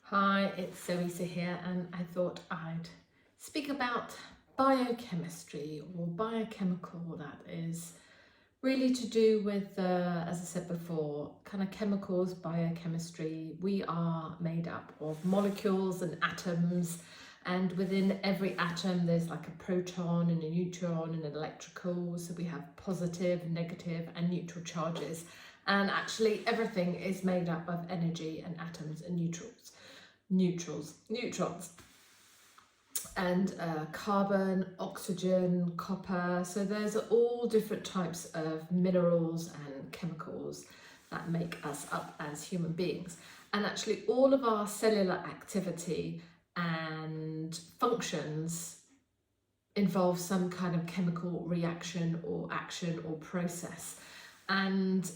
Hi, it's Zoisa here, and I thought I'd speak about biochemistry or biochemical. That is really to do with, as I said before, kind of chemicals, biochemistry. We are made up of molecules and atoms, and within every atom there's like a proton and a neutron and an electrical. So we have positive, negative, and neutral charges. And actually, everything is made up of energy and atoms and neutrons, and carbon, oxygen, copper. So there's all different types of minerals and chemicals that make us up as human beings. And actually all of our cellular activity and functions involve some kind of chemical reaction or action or process. And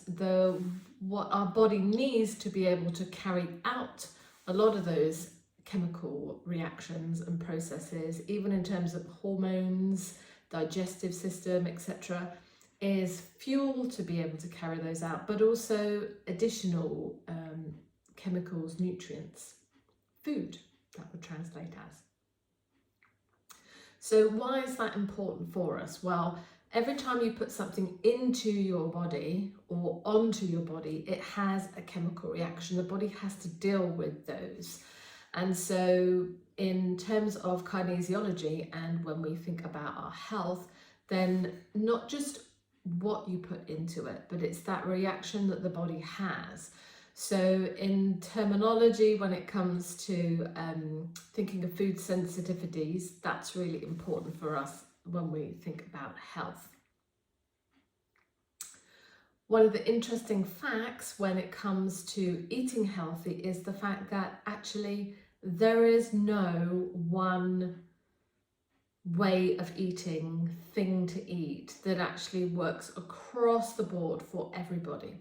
what our body needs to be able to carry out a lot of those chemical reactions and processes, even in terms of hormones, digestive system, etc., is fuel to be able to carry those out, but also additional chemicals, nutrients, food, that would translate as. So why is that important for us? Well, every time you put something into your body or onto your body, it has a chemical reaction. The body has to deal with those. And so in terms of kinesiology, and when we think about our health, then not just what you put into it, but it's that reaction that the body has. So in terminology, when it comes to thinking of food sensitivities, that's really important for us when we think about health. One of the interesting facts when it comes to eating healthy is the fact that actually there is no one way of eating, thing to eat that actually works across the board for everybody.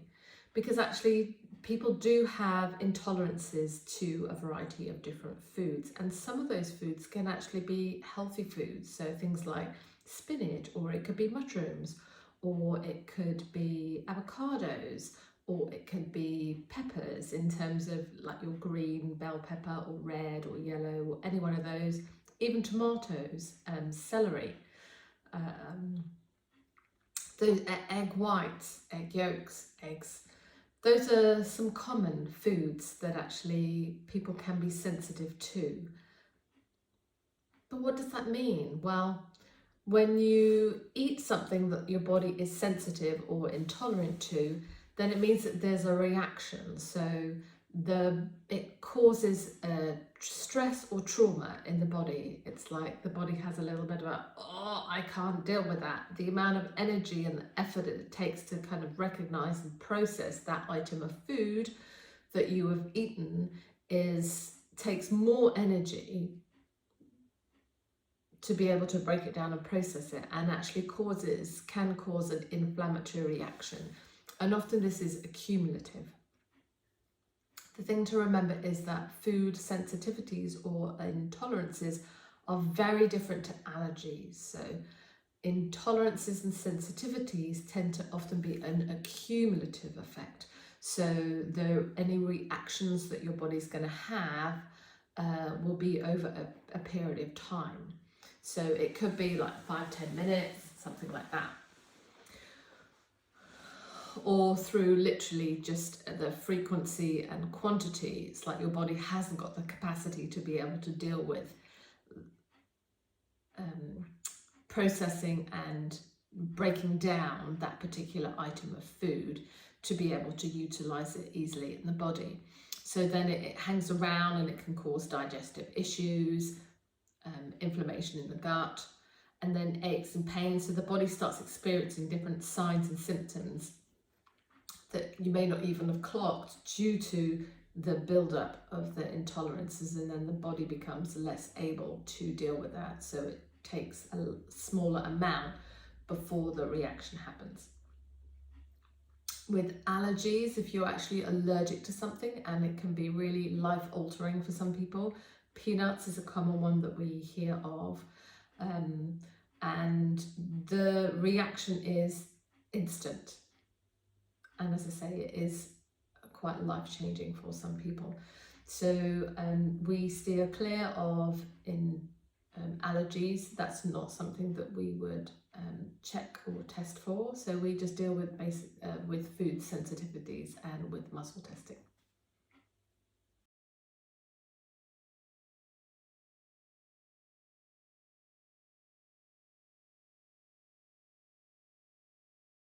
Because actually people do have intolerances to a variety of different foods, and some of those foods can actually be healthy foods. So things like spinach, or it could be mushrooms, or it could be avocados, or it could be peppers in terms of like your green bell pepper or red or yellow or any one of those, even tomatoes, celery, those egg whites, egg yolks, eggs. Those are some common foods that actually people can be sensitive to. But what does that mean? Well, when you eat something that your body is sensitive or intolerant to, then it means that there's a reaction. So it causes a stress or trauma in the body. It's like the body has a little bit of I can't deal with that. The amount of energy and effort it takes to kind of recognize and process that item of food that you have eaten takes more energy to be able to break it down and process it, and actually can cause an inflammatory reaction. And often this is accumulative. The thing to remember is that food sensitivities or intolerances are very different to allergies. So intolerances and sensitivities tend to often be an accumulative effect. So any reactions that your body's going to have will be over a period of time. So it could be like 5-10 minutes, something like that. Or through literally just the frequency and quantity. It's like your body hasn't got the capacity to be able to deal with processing and breaking down that particular item of food to be able to utilize it easily in the body. So then it hangs around and it can cause digestive issues, inflammation in the gut, and then aches and pains. So the body starts experiencing different signs and symptoms that you may not even have clocked due to the buildup of the intolerances, and then the body becomes less able to deal with that. So it takes a smaller amount before the reaction happens. With allergies, if you're actually allergic to something, and it can be really life-altering for some people, peanuts is a common one that we hear of, and the reaction is instant. And as I say, it is quite life-changing for some people. So we steer clear of allergies. That's not something that we would check or test for. So we just deal with with food sensitivities and with muscle testing.